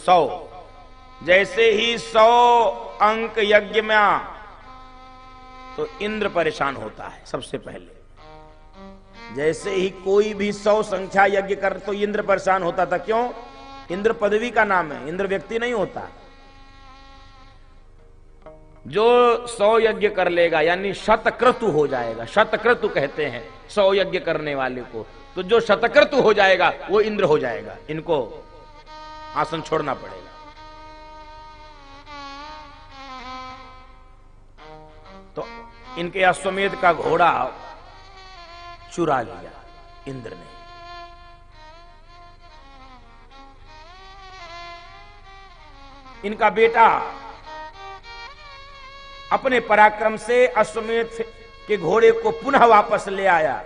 100, जैसे ही 100 अंक यज्ञ में आ तो इंद्र परेशान होता है सबसे पहले। जैसे ही कोई भी 100 संख्या यज्ञ कर तो इंद्र परेशान होता था। क्यों? इंद्र पदवी का नाम है, इंद्र व्यक्ति नहीं होता। जो 100 यज्ञ कर लेगा यानी शतक्रतु हो जाएगा, शतक्रतु कहते हैं 100 यज्ञ करने वाले को, तो जो शतक्रतु हो जाएगा वो इंद्र हो जाएगा। इनको आसन छोड़ना पड़ेगा। तो इनके अश्वमेध का घोड़ा चुरा लिया इंद्र ने। इनका बेटा अपने पराक्रम से अश्वमेध के घोड़े को पुनः वापस ले आया,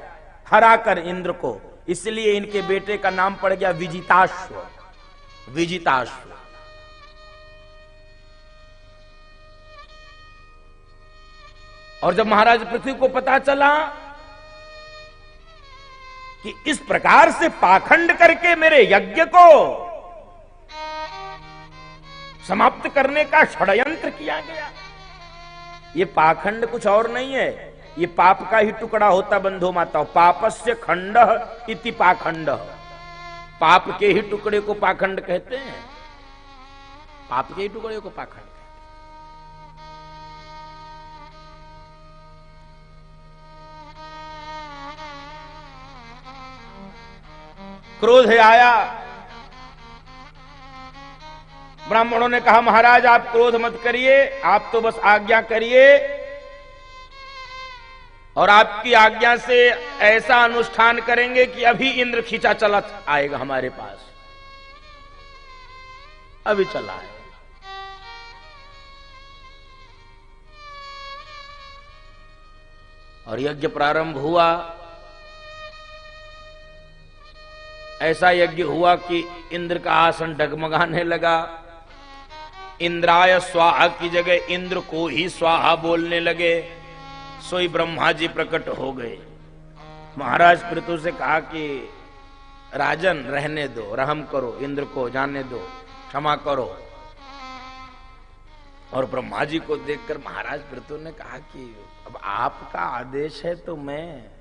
हराकर इंद्र को। इसलिए इनके बेटे का नाम पड़ गया विजिताश्व, विजिताश्व। और जब महाराज पृथ्वी को पता चला कि इस प्रकार से पाखंड करके मेरे यज्ञ को समाप्त करने का षड्यंत्र किया गया, ये पाखंड कुछ और नहीं है, ये पाप का ही टुकड़ा होता बंधु माताओं। पापस्य खंडः इति पाखंडः, पाप के ही टुकड़े को पाखंड कहते हैं, पाप के ही टुकड़े को पाखंड। क्रोध आया, ब्राह्मणों ने कहा महाराज आप क्रोध मत करिए, आप तो बस आज्ञा करिए और आपकी आज्ञा से ऐसा अनुष्ठान करेंगे कि अभी इंद्र खींचा चला आएगा हमारे पास, अभी चला है। और यज्ञ प्रारंभ हुआ। ऐसा यज्ञ हुआ कि इंद्र का आसन डगमगाने लगा। इंद्राय स्वाहा की जगह इंद्र को ही स्वाहा बोलने लगे। सोई ब्रह्मा जी प्रकट हो गए। महाराज पृथु से कहा कि राजन रहने दो, रहम करो, इंद्र को जाने दो, क्षमा करो। और ब्रह्मा जी को देखकर महाराज पृथु ने कहा कि अब आपका आदेश है तो मैं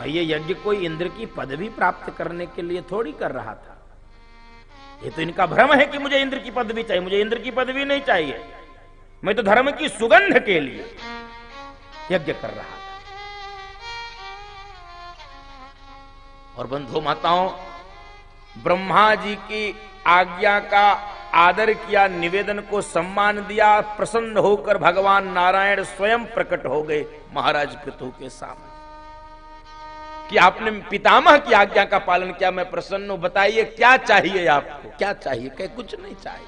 ये यज्ञ कोई इंद्र की पदवी प्राप्त करने के लिए थोड़ी कर रहा था। ये तो इनका भ्रम है कि मुझे इंद्र की पदवी चाहिए। मुझे इंद्र की पदवी नहीं चाहिए, मैं तो धर्म की सुगंध के लिए यज्ञ कर रहा था। और बंधु माताओं, ब्रह्मा जी की आज्ञा का आदर किया, निवेदन को सम्मान दिया। प्रसन्न होकर भगवान नारायण स्वयं प्रकट हो गए महाराज पृथु के सामने कि आपने पितामह की आज्ञा का पालन किया, मैं प्रसन्न हूं। बताइए क्या चाहिए आपको, क्या चाहिए? कहे कुछ नहीं चाहिए,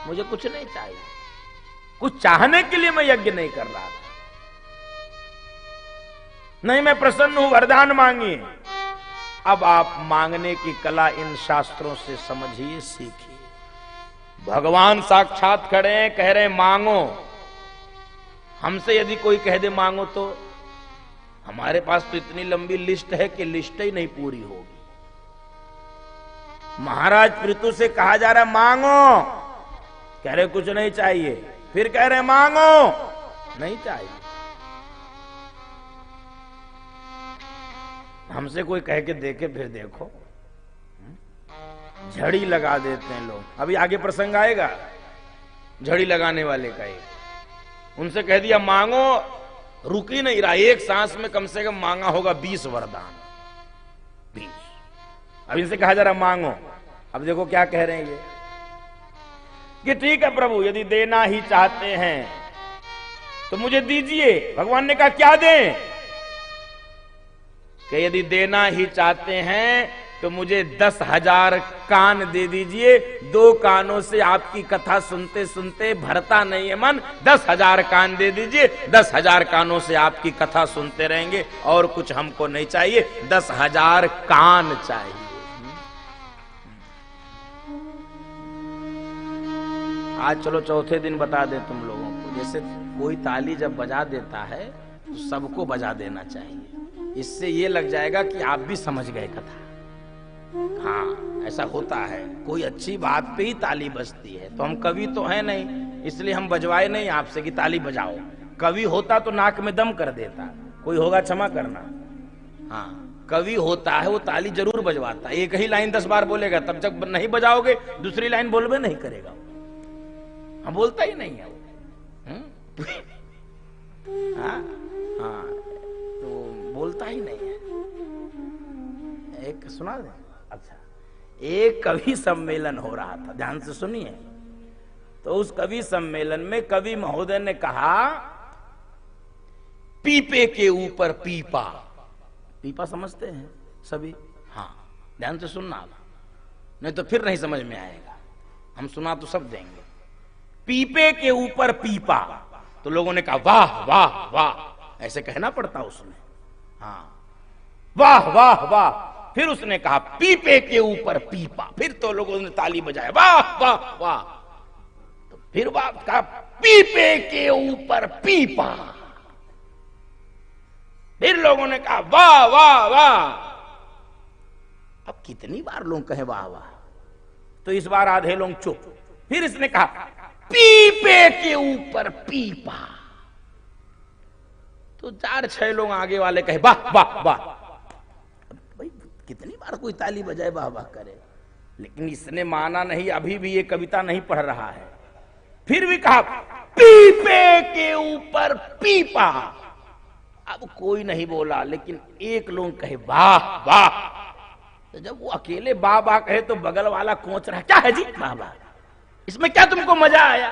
मुझे कुछ नहीं चाहिए। कुछ चाहने के लिए मैं यज्ञ नहीं कर रहा था। नहीं, मैं प्रसन्न हूं, वरदान मांगिए। अब आप मांगने की कला इन शास्त्रों से समझिए, सीखिए। भगवान साक्षात खड़े हैं, कह रहे हैं मांगो। हमसे यदि कोई कह दे मांगो तो हमारे पास तो इतनी लंबी लिस्ट है कि लिस्ट ही नहीं पूरी होगी। महाराज पृथु से कहा जा रहा है मांगो, कह रहे कुछ नहीं चाहिए। फिर कह रहे मांगो, नहीं चाहिए। हमसे कोई कह के देखे, फिर देखो झड़ी लगा देते हैं लोग। अभी आगे प्रसंग आएगा झड़ी लगाने वाले का ही। उनसे कह दिया मांगो, रुक ही नहीं रहा। एक सांस में कम से कम मांगा होगा 20 वरदान, 20। अब इनसे कहा जा रहा मांगो। अब देखो क्या कह रहे हैं ये कि ठीक है प्रभु, यदि देना ही चाहते हैं तो मुझे दीजिए। भगवान ने कहा क्या दें? कि यदि देना ही चाहते हैं तो मुझे 10,000 कान दे दीजिए। 2 कानों से आपकी कथा सुनते सुनते भरता नहीं है मन। 10,000 कान दे दीजिए, 10,000 कानों से आपकी कथा सुनते रहेंगे। और कुछ हमको नहीं चाहिए, 10,000 कान चाहिए। आज चलो चौथे दिन बता दें तुम लोगों को। जैसे कोई ताली जब बजा देता है तो सबको बजा देना चाहिए। इससे ये लग जाएगा कि आप भी समझ गए कथा। हाँ, ऐसा होता है, कोई अच्छी बात पे ही ताली बजती है। तो हम कवि तो हैं नहीं, इसलिए हम बजवाए नहीं आपसे कि ताली बजाओ। कवि होता तो नाक में दम कर देता, कोई होगा क्षमा करना। हाँ, कवि होता है वो ताली जरूर बजवाता है, एक ही लाइन 10 बार बोलेगा, तब जब नहीं बजाओगे दूसरी लाइन बोलबे नहीं करेगा। हम बोलता ही नहीं है वो। हाँ हाँ, तो बोलता ही नहीं है। एक सुना दे। अच्छा, एक कवि सम्मेलन हो रहा था, ध्यान से सुनिए। तो उस कवि सम्मेलन में कवि महोदय ने कहा, पीपे के ऊपर पीपा। पीपा समझते हैं सभी? हाँ, ध्यान से सुनना, नहीं तो फिर नहीं समझ में आएगा। हम सुना तो सब देंगे। पीपे के ऊपर पीपा। तो लोगों ने कहा वाह वाह वाह, ऐसे कहना पड़ता उसने। हाँ, वाह वाह वाह। फिर उसने कहा पीपे के ऊपर पीपा। फिर तो लोगों ने ताली बजाया, वाह वाह वाह। तो फिर वाह कहा, पीपे के ऊपर पीपा। फिर लोगों ने कहा वाह वाह वाह। अब कितनी बार लोग कहे वाह वाह? तो इस बार आधे लोग चुप। फिर इसने कहा पीपे के ऊपर पीपा। तो 4-6 लोग आगे वाले कहे वाह वाह वाह। भाई कितनी बार कोई ताली बजाए वाह वाह करे? लेकिन इसने माना नहीं, अभी भी ये कविता नहीं पढ़ रहा है। फिर भी कहा पीपे के ऊपर पीपा। अब कोई नहीं बोला, लेकिन एक लोग कहे वाह वाह। तो जब वो अकेले वाह वाह कहे तो बगल वाला कोच रहा, क्या है जी वाह वाह, इसमें क्या तुमको मजा आया?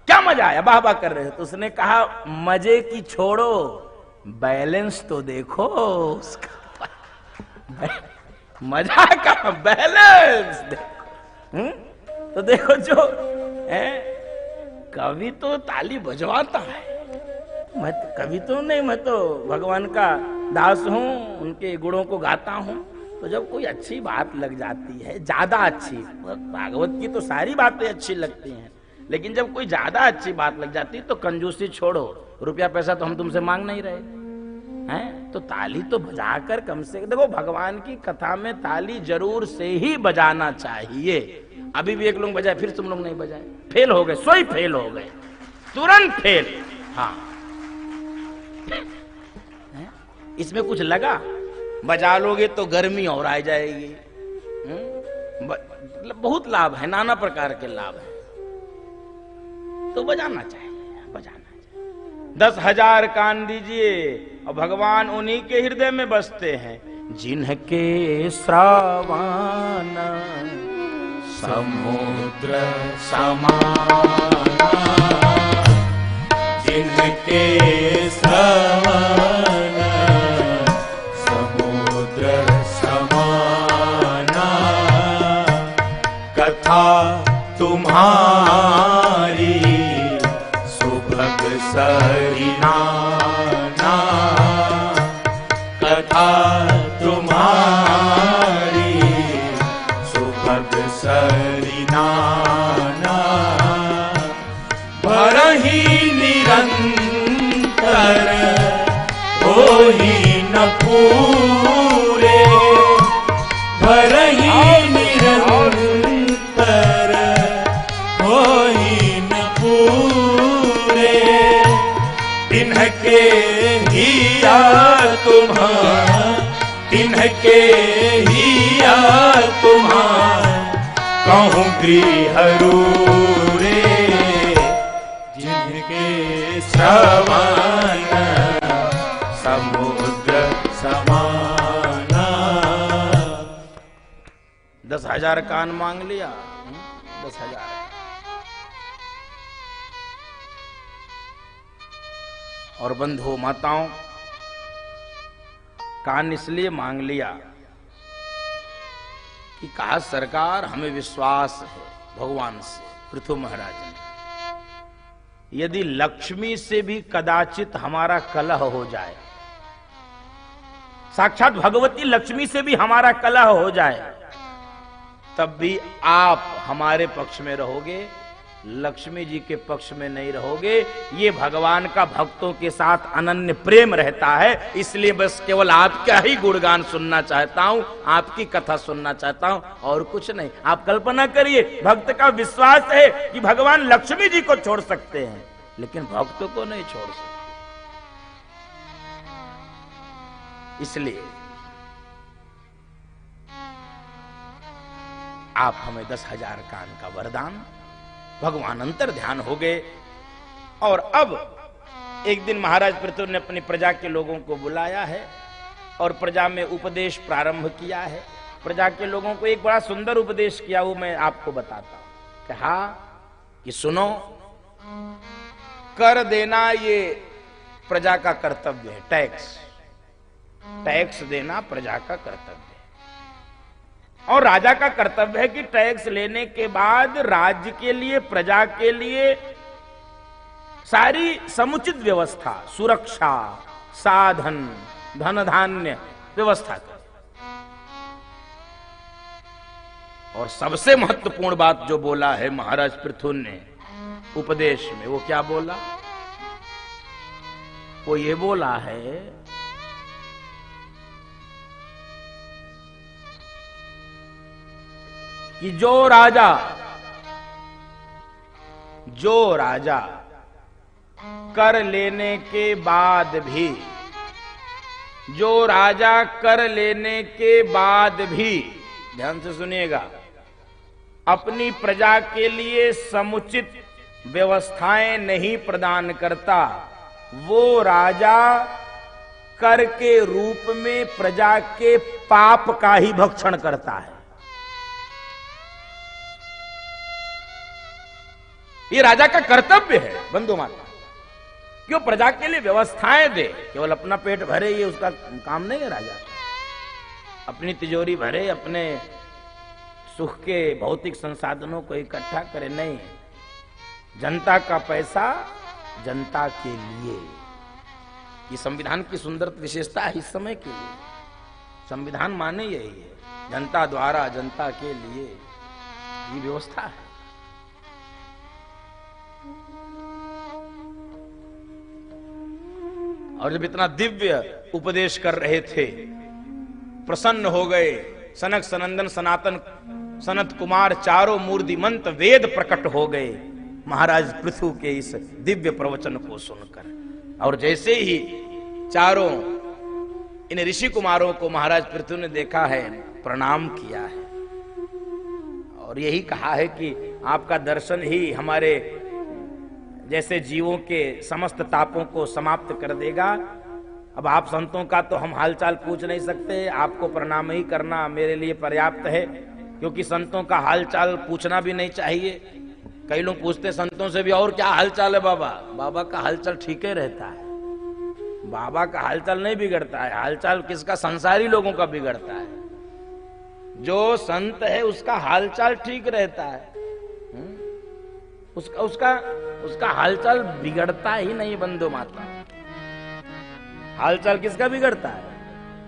क्या मजा आया, वाह वाह कर रहे हो? तो उसने कहा मजे की छोड़ो, बैलेंस तो देखो उसका। मजा का बैलेंस देखो। तो देखो जो है कवि तो ताली बजवाता है। मैं तो कवि तो नहीं, मैं तो भगवान का दास हूं, उनके गुणों को गाता हूं। तो जब कोई अच्छी बात लग जाती है, ज्यादा अच्छी, भागवत की तो सारी बातें अच्छी लगती हैं, लेकिन जब कोई ज्यादा अच्छी बात लग जाती है तो कंजूसी छोड़ो। रुपया पैसा तो हम तुमसे मांग नहीं रहे हैं, तो ताली तो बजाकर कम से, देखो भगवान की कथा में ताली जरूर से ही बजाना चाहिए। अभी भी एक लोग बजाए, फिर तुम लोग नहीं बजाए, फेल हो गए, सोई फेल हो गए, तुरंत फेल। हाँ, इसमें कुछ लगा? बजा लोगे तो गर्मी और आ जाएगी। बहुत लाभ है, नाना प्रकार के लाभ है, तो बजाना चाहिए, बजाना चाहिए। 10,000 कान दीजिए और भगवान उन्हीं के हृदय में बसते हैं जिनके श्रावण समुद्र समान, जिनके श्रावण तुम्हारी सुभग सरिनाना, कथा तुम्हारी सुभग सरिनाना, भरहि निरंतर होहि न पूरे, भरहि इनके हिया तुम्हार कहूँ गृहरूरे, जिनके श्रवण समुद्र समाना। 10,000 कान मांग लिया, 10,000। और बंधुओं माताओं, कान इसलिए मांग लिया कि कहा सरकार हमें विश्वास है भगवान से, पृथु महाराज ने, यदि लक्ष्मी से भी कदाचित हमारा कलह हो जाए, साक्षात भगवती लक्ष्मी से भी हमारा कलह हो जाए, तब भी आप हमारे पक्ष में रहोगे, लक्ष्मी जी के पक्ष में नहीं रहोगे। ये भगवान का भक्तों के साथ अनन्य प्रेम रहता है, इसलिए बस केवल आपका ही गुणगान सुनना चाहता हूं, आपकी कथा सुनना चाहता हूं और कुछ नहीं। आप कल्पना करिए, भक्त का विश्वास है कि भगवान लक्ष्मी जी को छोड़ सकते हैं लेकिन भक्तों को नहीं छोड़ सकते। इसलिए आप हमें 10,000 कान का वरदान। भगवान अंतर ध्यान हो गए और अब एक दिन महाराज पृथु ने अपनी प्रजा के लोगों को बुलाया है और प्रजा में उपदेश प्रारंभ किया है। प्रजा के लोगों को एक बड़ा सुंदर उपदेश किया, वो मैं आपको बताता हूं। कहा कि सुनो, कर देना ये प्रजा का कर्तव्य है। टैक्स देना प्रजा का कर्तव्य है और राजा का कर्तव्य है कि टैक्स लेने के बाद राज्य के लिए, प्रजा के लिए सारी समुचित व्यवस्था, सुरक्षा, साधन, धन धान्य व्यवस्था कर। और सबसे महत्वपूर्ण बात जो बोला है महाराज पृथु ने उपदेश में, वो क्या बोला? वो ये बोला है कि जो राजा कर लेने के बाद भी, ध्यान से सुनिएगा, अपनी प्रजा के लिए समुचित व्यवस्थाएं नहीं प्रदान करता, वो राजा कर के रूप में प्रजा के पाप का ही भक्षण करता है। ये राजा का कर्तव्य है बंधु माता, क्यों प्रजा के लिए व्यवस्थाएं दे। केवल अपना पेट भरे ये उसका काम नहीं है। राजा अपनी तिजोरी भरे, अपने सुख के भौतिक संसाधनों को इकट्ठा करे, नहीं। जनता का पैसा जनता के लिए। ये संविधान की सुंदर विशेषता है इस समय के लिए। संविधान माने यही है, जनता द्वारा जनता के लिए ये व्यवस्था है। और जब इतना दिव्य उपदेश कर रहे थे, प्रसन्न हो गए सनक सनंदन सनातन सनत कुमार, चारों मूर्तिमंत वेद प्रकट हो गए महाराज पृथु के इस दिव्य प्रवचन को सुनकर। और जैसे ही चारों इन ऋषि कुमारों को महाराज पृथु ने देखा है, प्रणाम किया है और यही कहा है कि आपका दर्शन ही हमारे जैसे जीवों के समस्त तापों को समाप्त कर देगा। अब आप संतों का तो हम हालचाल पूछ नहीं सकते, आपको प्रणाम ही करना मेरे लिए पर्याप्त है, क्योंकि संतों का हालचाल पूछना भी नहीं चाहिए। कई लोग पूछते संतों से भी, और क्या हालचाल है बाबा? बाबा का हालचाल ठीक ही रहता है, बाबा का हालचाल नहीं बिगड़ता है। हालचाल किसका? संसारी लोगों का बिगड़ता है। जो संत है उसका हालचाल ठीक रहता है, उसका हालचाल बिगड़ता ही नहीं बंधु माता। हालचाल किसका बिगड़ता है?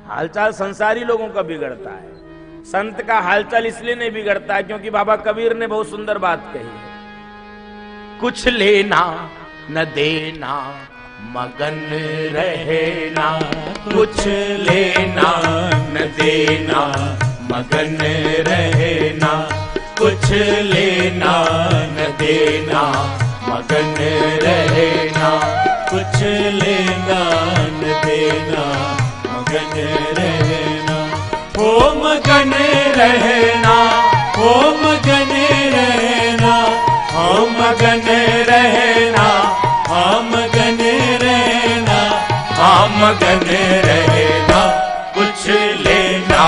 हालचाल संसारी लोगों का बिगड़ता है। संत का हालचाल इसलिए नहीं बिगड़ता है क्योंकि बाबा कबीर ने बहुत सुंदर बात कही है, कुछ लेना न देना मगन रहना, कुछ लेना न देना मगन रहना, कुछ लेना न देना मगन रहना, कुछ लेना न देना मगन रहना, हो मगन रहना, हो मगन रहना, हो मगन रहना, हम मगन रहना, हम मगन रहना, कुछ लेना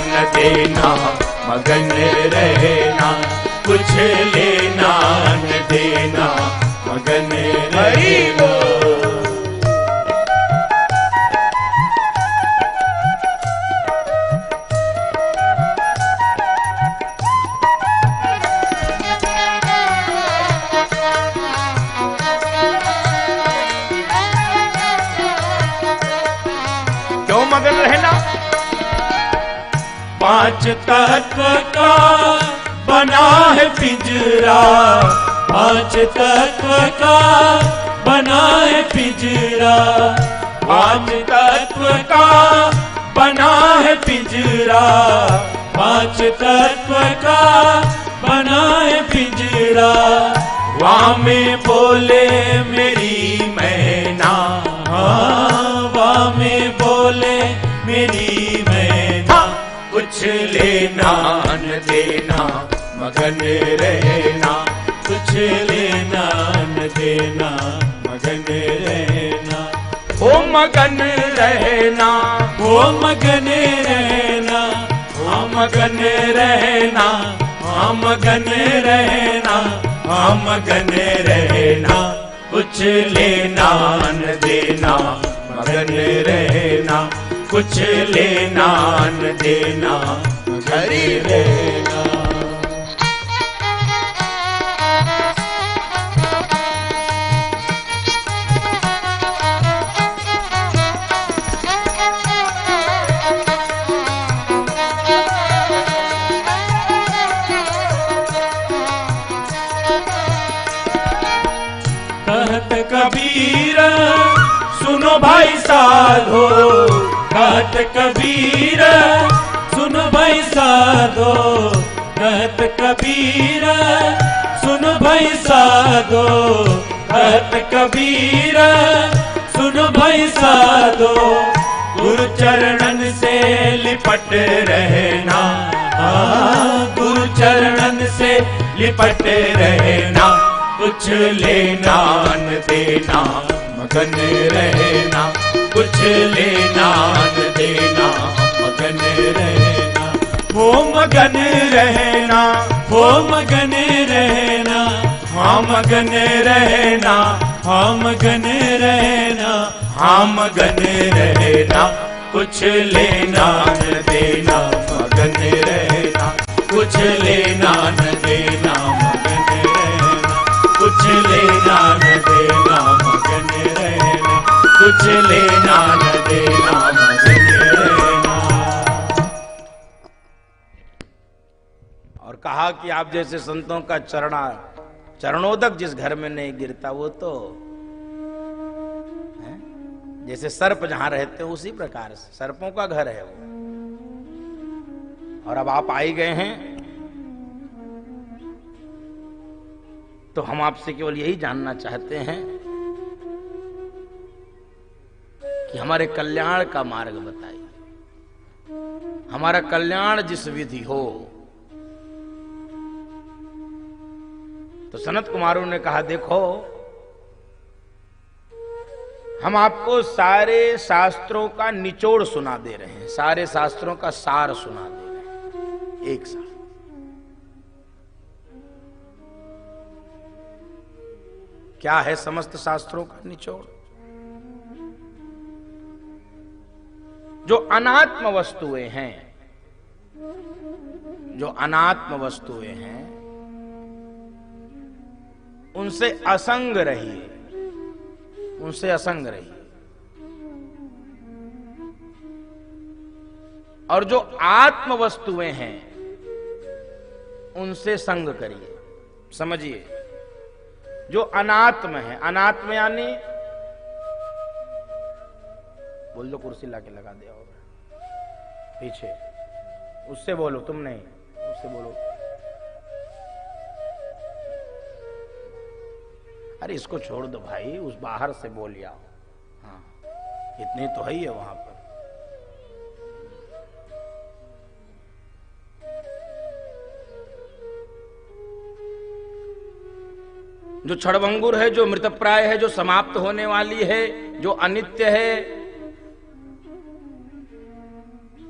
न देना मगन रहना, कुछ लेना न देना मगन रहना। क्यों मगन रहना? पांच तत्व का बना है पिंजरा, पांच तत्व का बना है पिंजरा, पांच तत्व का बना है पिंजरा, पांच तत्व का बना है पिंजरा। वहाँ में बोले मेरी मैना, वहाँ में बोले मेरी मैना, कुछ लेना न देना मगन रहना, कुछ लेना न देना मगन रहना। ओ मगन रहना, ओ मगन रहना, ओ मगन रहना, हाँ मगन रहना, हाँ मगन रहना, कुछ लेना न देना मगन रहना, कुछ लेना न देना मगन रहना। कहत कबीर सुनो भाई साधो, कहत कबीर सुनो भाई साधो, कहत कबीर सुनो भाई साधो, कहत कबीर सुनो भाई साधो। गुरु चरणन से लिपट रहना, गुरु चरणन से लिपट रहना, कुछ लेना न देना मगन रहना, कुछ लेना न देना मगन रहना। हो मगन रहना, हो मगन रहना, हाँ मगन रहना, हाँ मगन रहना, हाँ मगन रहना, कुछ लेना न देना मगन रहना, कुछ लेना न देना मगन रहना, कुछ लेना न देना मगन रहना, कुछ लेना न देना मगन रहना। और कहा कि आप जैसे संतों का चरणोदक जिस घर में नहीं गिरता वो तो है? जैसे सर्प जहां रहते हो उसी प्रकार से सर्पों का घर है वो। और अब आप आई गए हैं तो हम आपसे केवल यही जानना चाहते हैं कि हमारे कल्याण का मार्ग बताइए, हमारा कल्याण जिस विधि हो। तो सनत कुमारों ने कहा देखो हम आपको सारे शास्त्रों का निचोड़ सुना दे रहे हैं, सारे शास्त्रों का सार सुना दे रहे हैं एक साथ। क्या है समस्त शास्त्रों का निचोड़? जो अनात्म वस्तुएं हैं, जो अनात्म वस्तुएं हैं उनसे असंग रहिए, उनसे असंग रहिए। और जो आत्म वस्तुएं हैं उनसे संग करिए। समझिए, जो अनात्म है, अनात्म यानी बोल दो, कुर्सी लाके लगा दिया होगा पीछे, उससे बोलो, तुम नहीं, उससे बोलो। अरे इसको छोड़ दो भाई, उस बाहर से बोल आओ। हाँ, इतनी तो है ही है वहां पर। जो क्षणभंगुर है, जो मृतप्राय है, जो समाप्त होने वाली है, जो अनित्य है,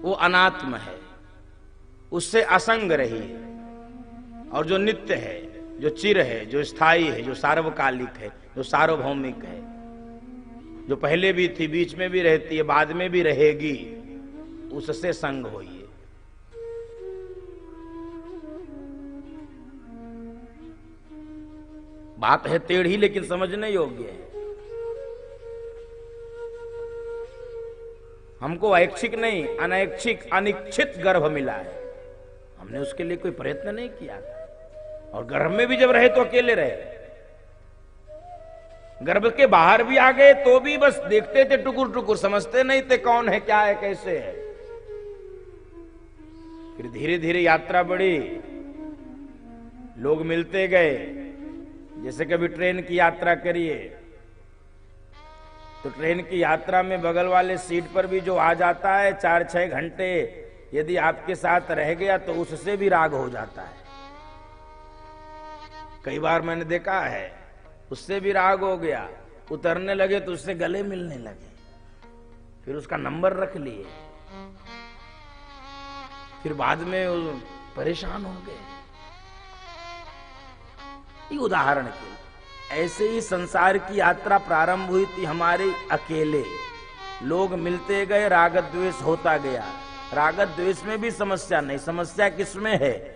वो अनात्म है, उससे असंग रहिए। और जो नित्य है, जो चिर है, जो स्थायी है, जो सार्वकालिक है, जो सार्वभौमिक है, जो पहले भी थी, बीच में भी रहती है, बाद में भी रहेगी, उससे संग होइए। बात है टेढ़ी लेकिन समझने योग्य है। हमको ऐच्छिक नहीं, अनैच्छिक अनिच्छित गर्भ मिला है, हमने उसके लिए कोई प्रयत्न नहीं किया था। और गर्भ में भी जब रहे तो अकेले रहे, गर्भ के बाहर भी आ गए तो भी बस देखते थे टुकुर टुकुर, समझते नहीं थे कौन है, क्या है, कैसे है। फिर धीरे धीरे यात्रा बढ़ी, लोग मिलते गए। जैसे कभी ट्रेन की यात्रा करिए तो ट्रेन की यात्रा में बगल वाले सीट पर भी जो आ जाता है 4-6 घंटे यदि आपके साथ रह गया तो उससे भी राग हो जाता है। कई बार मैंने देखा है, उससे भी राग हो गया, उतरने लगे तो उससे गले मिलने लगे, फिर उसका नंबर रख लिए, फिर बाद में वो परेशान हो गए। ये उदाहरण के लिए ऐसे ही संसार की यात्रा प्रारंभ हुई थी हमारे अकेले, लोग मिलते गए, राग द्वेष होता गया। राग द्वेष में भी समस्या नहीं, समस्या किसमें है?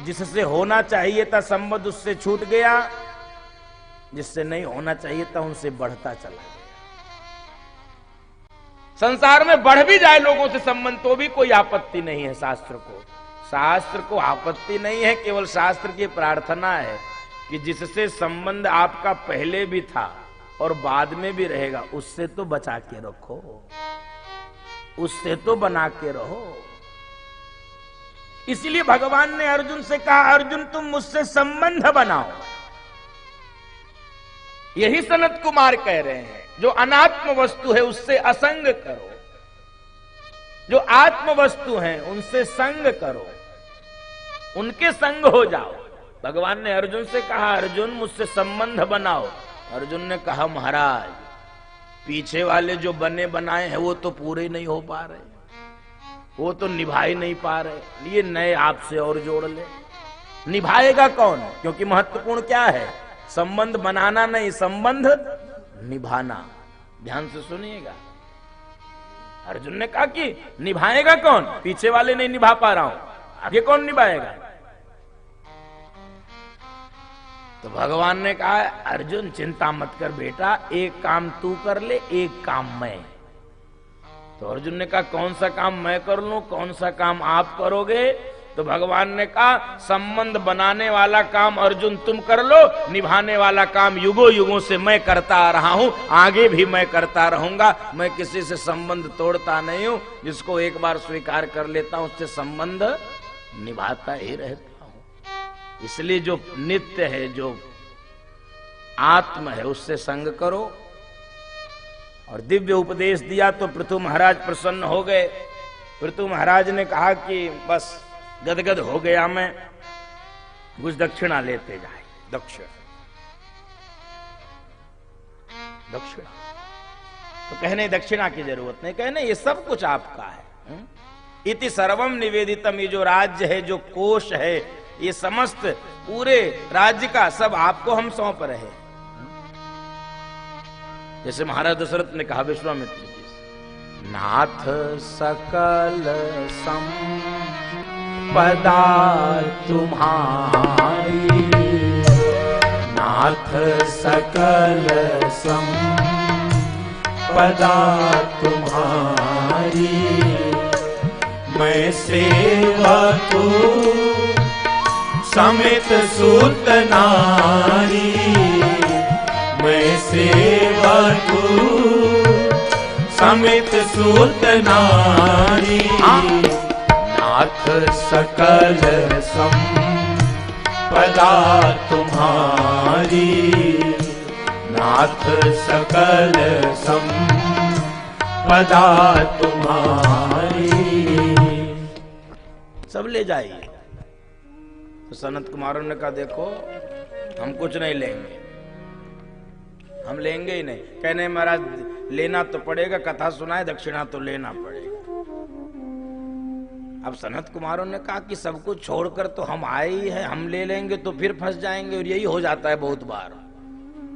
जिससे होना चाहिए था संबंध उससे छूट गया, जिससे नहीं होना चाहिए था उनसे बढ़ता चला गया। संसार में बढ़ भी जाए लोगों से संबंध तो भी कोई आपत्ति नहीं है शास्त्र को। शास्त्र को आपत्ति नहीं है, केवल शास्त्र की प्रार्थना है कि जिससे संबंध आपका पहले भी था और बाद में भी रहेगा उससे तो बचा के रखो, उससे तो बना के रहो। इसलिए भगवान ने अर्जुन से कहा, अर्जुन तुम मुझसे संबंध बनाओ। यही सनत कुमार कह रहे हैं, जो अनात्म वस्तु है उससे असंग करो, जो आत्म वस्तु है उनसे संग करो, उनके संग हो जाओ। भगवान ने अर्जुन से कहा, अर्जुन मुझसे संबंध बनाओ। अर्जुन ने कहा, महाराज पीछे वाले जो बने बनाए हैं वो तो पूरे नहीं हो पा रहे, वो तो निभा ही नहीं पा रहे, ये नए आपसे और जोड़ ले। निभाएगा कौन? क्योंकि महत्वपूर्ण क्या है? संबंध बनाना नहीं, संबंध निभाना। ध्यान से सुनिएगा। अर्जुन ने कहा कि निभाएगा कौन? पीछे वाले नहीं निभा पा रहा हूं, आगे कौन निभाएगा? तो भगवान ने कहा, अर्जुन चिंता मत कर बेटा, एक काम तू कर ले, एक काम मैं। तो अर्जुन ने कहा, कौन सा काम मैं कर लूं, कौन सा काम आप करोगे? तो भगवान ने कहा, संबंध बनाने वाला काम अर्जुन तुम कर लो, निभाने वाला काम युगों युगों से मैं करता आ रहा हूं, आगे भी मैं करता रहूंगा। मैं किसी से संबंध तोड़ता नहीं हूं, जिसको एक बार स्वीकार कर लेता हूं उससे संबंध निभाता ही रहता हूं। इसलिए जो नित्य है, जो आत्म है, उससे संग करो। और दिव्य उपदेश दिया तो पृथु महाराज प्रसन्न हो गए। पृथु महाराज ने कहा कि बस गदगद हो गया मैं, कुछ दक्षिणा लेते जाए। दक्षिणा दक्षिणा तो कहने दक्षिणा की जरूरत नहीं, कहने ये सब कुछ आपका है। इति सर्वम निवेदितम, ये जो राज्य है, जो कोष है, ये समस्त पूरे राज्य का सब आपको हम सौंप रहे। जैसे महाराज दशरथ ने कहा विश्वामित्र जी से, नाथ सकल संपदा तुम्हारी, नाथ सकल संपदा तुम्हारी, मैं सेवक समित सूत नारी, मैं सेवक समित सूत नारी, नाथ सकल संपदा तुम्हारी, नाथ सकल संपदा तुम्हारी। सब ले जाइए। तो सनत कुमारों ने कहा, देखो हम कुछ नहीं लेंगे, हम लेंगे ही नहीं। कहने महाराज लेना तो पड़ेगा, कथा सुनाए, दक्षिणा तो लेना पड़ेगा। अब सनत कुमारों ने कहा कि सब कुछ छोड़कर तो हम आए ही हैं, हम ले लेंगे तो फिर फंस जाएंगे। और यही हो जाता है बहुत बार।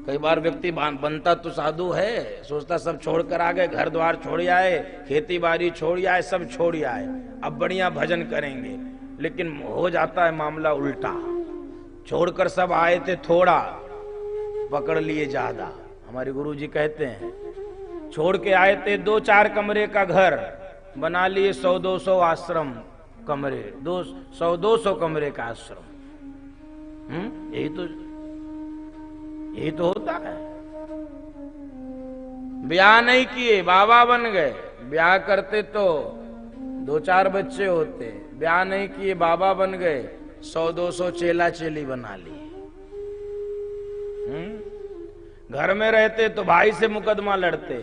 कई बार व्यक्ति बनता तो साधु है, सोचता सब छोड़कर आ गए, घर द्वार छोड़ आए, खेती बाड़ी छोड़ आए, सब छोड़ आए, अब बढ़िया भजन करेंगे। लेकिन हो जाता है मामला उल्टा। छोड़कर सब आए थे थोड़ा, पकड़ लिए ज्यादा। हमारे गुरुजी कहते हैं, छोड़ के आए थे 2-4 कमरे का घर, बना लिए 100-200 आश्रम कमरे, 100-200 कमरे का आश्रम। यही तो यही तो होता है। ब्याह नहीं किए बाबा बन गए, ब्याह करते तो 2-4 बच्चे होते, ब्याह नहीं किए बाबा बन गए, 100-200 चेला चेली बना लिए। घर में रहते तो भाई से मुकदमा लड़ते,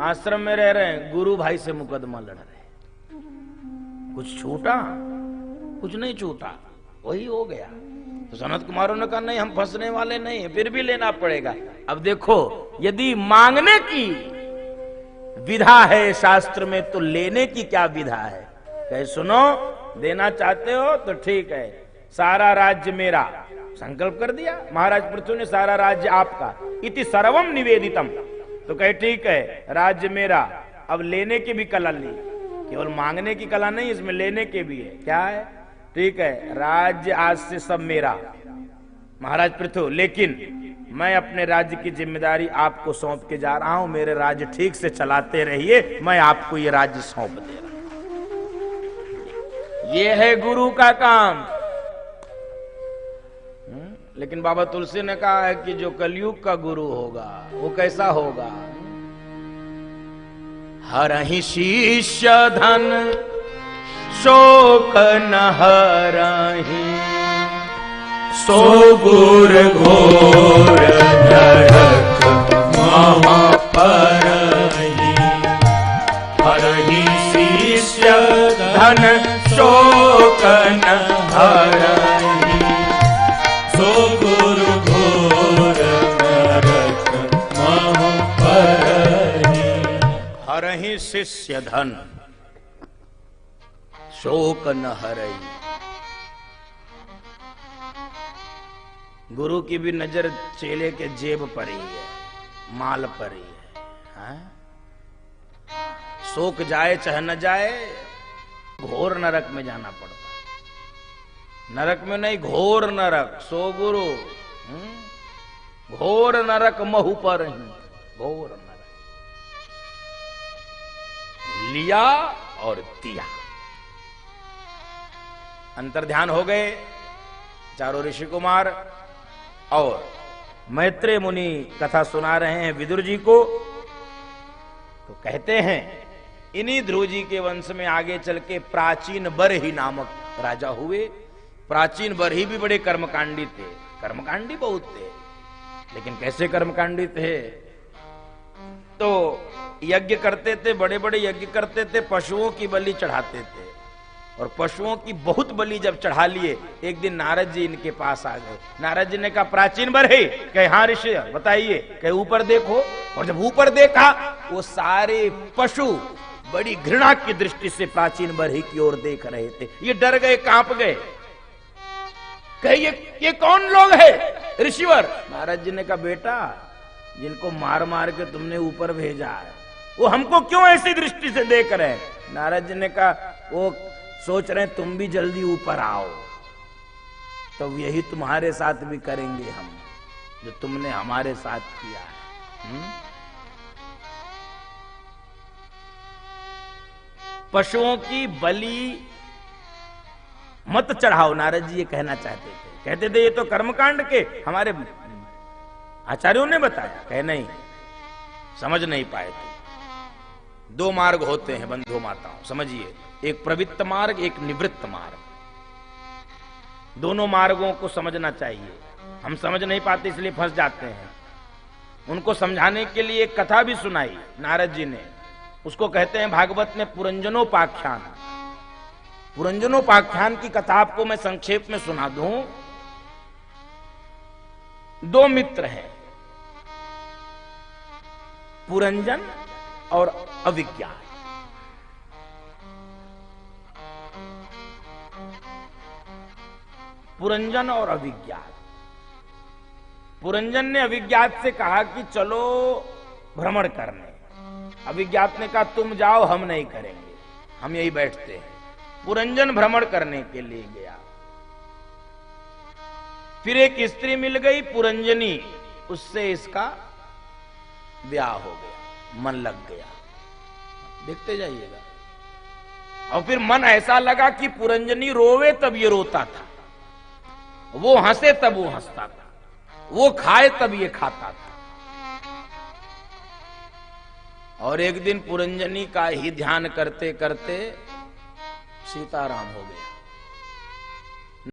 आश्रम में रह रहे हैं गुरु भाई से मुकदमा लड़ रहे। कुछ छूटा? कुछ नहीं छूटा, वही हो गया। तो सनत कुमारों ने कहा नहीं, हम फंसने वाले नहीं है, फिर भी लेना पड़ेगा। अब देखो, यदि मांगने की विधा है शास्त्र में, तो लेने की क्या विधा है? कहे सुनो, देना चाहते हो तो ठीक है, सारा राज्य मेरा, संकल्प कर दिया महाराज पृथु ने, सारा राज्य आपका, इति सर्वम निवेदितम। तो कहे ठीक है, राज्य मेरा। अब लेने की भी कला ली, केवल मांगने की कला नहीं, इसमें लेने के भी है। क्या है? ठीक है, राज्य आज से सब मेरा महाराज पृथु, लेकिन मैं अपने राज्य की जिम्मेदारी आपको सौंप के जा रहा हूं, मेरे राज्य ठीक से चलाते रहिए, मैं आपको ये राज्य सौंप दे रहा हूं। ये है गुरु का काम। लेकिन बाबा तुलसी ने कहा है कि जो कलयुग का गुरु होगा वो कैसा होगा? हरहि शिष्य धन शोक न हरहि, सो गुर घोर नरक महा परहि। हरहि शिष्य धन शोक न हरहि, सो गुर घोर नरक महा परहि। हरहि शिष्य धन शोक न हरहि। गुरु की भी नजर चेले के जेब पर ही है, माल पर ही है। शोक जाए चाहे न जाए, घोर नरक में जाना पड़ता। नरक में नहीं, घोर नरक, सो गुरु। घोर नरक महु पर ही, घोर नरक। लिया और दिया, अंतर ध्यान हो गए चारों ऋषि कुमार। और मैत्रेय मुनि कथा सुना रहे हैं विदुर जी को। तो कहते हैं इन्हीं ध्रुव जी के वंश में आगे चल के प्राचीन बरही नामक राजा हुए। प्राचीन बरही भी बड़े कर्मकांडी थे, कर्मकांडी बहुत थे। लेकिन कैसे कर्मकांडी थे? तो यज्ञ करते थे, बड़े बड़े यज्ञ करते थे, पशुओं की बलि चढ़ाते थे। और पशुओं की बहुत बलि जब चढ़ा लिए, एक दिन नारद जी इनके पास आ गए। नारद जी ने कहा प्राचीन बरही? कहे हाँ ऋषि बताइए। कहे ऊपर देखो। और जब ऊपर देखा, वो सारे पशु बड़ी घृणा की दृष्टि से प्राचीन बरही की ओर देख रहे थे। ये डर गए, कांप गए। कहे ये कौन लोग है ऋषिवर? नारद जी ने कहा बेटा, जिनको मार मार के तुमने ऊपर भेजा है, वो हमको क्यों ऐसी दृष्टि से देख रहे हैं? नारद जी ने कहा वो सोच रहे हैं तुम भी जल्दी ऊपर आओ, तो यही तुम्हारे साथ भी करेंगे हम, जो तुमने हमारे साथ किया है। पशुओं की बलि मत चढ़ाओ, नारद जी ये कहना चाहते थे। कहते थे ये तो कर्मकांड के हमारे आचार्यों ने बताया। कहे नहीं, समझ नहीं पाए थे। 2 मार्ग होते हैं बंधु माताओं, समझिए, एक प्रवृत्त मार्ग, एक निवृत्त मार्ग। दोनों मार्गों को समझना चाहिए। हम समझ नहीं पाते इसलिए फंस जाते हैं। उनको समझाने के लिए एक कथा भी सुनाई नारद जी ने, उसको कहते हैं भागवत में पुरंजनोपाख्यान। पुरंजनोपाख्यान की कथा आपको मैं संक्षेप में सुना दूं। 2 मित्र हैं, पुरंजन और अविज्ञा। पुरंजन और अविज्ञात। पुरंजन ने अविज्ञात से कहा कि चलो भ्रमण करने। अविज्ञात ने कहा तुम जाओ, हम नहीं करेंगे, हम यही बैठते हैं। पुरंजन भ्रमण करने के लिए गया। फिर एक स्त्री मिल गई पुरंजनी, उससे इसका ब्याह हो गया, मन लग गया। देखते जाइएगा। और फिर मन ऐसा लगा कि पुरंजनी रोवे तब ये रोता था, वो हंसे तब वो हंसता था। वो खाए तब ये खाता था। और एक दिन पुरंजनी का ही ध्यान करते करते सीताराम हो गया।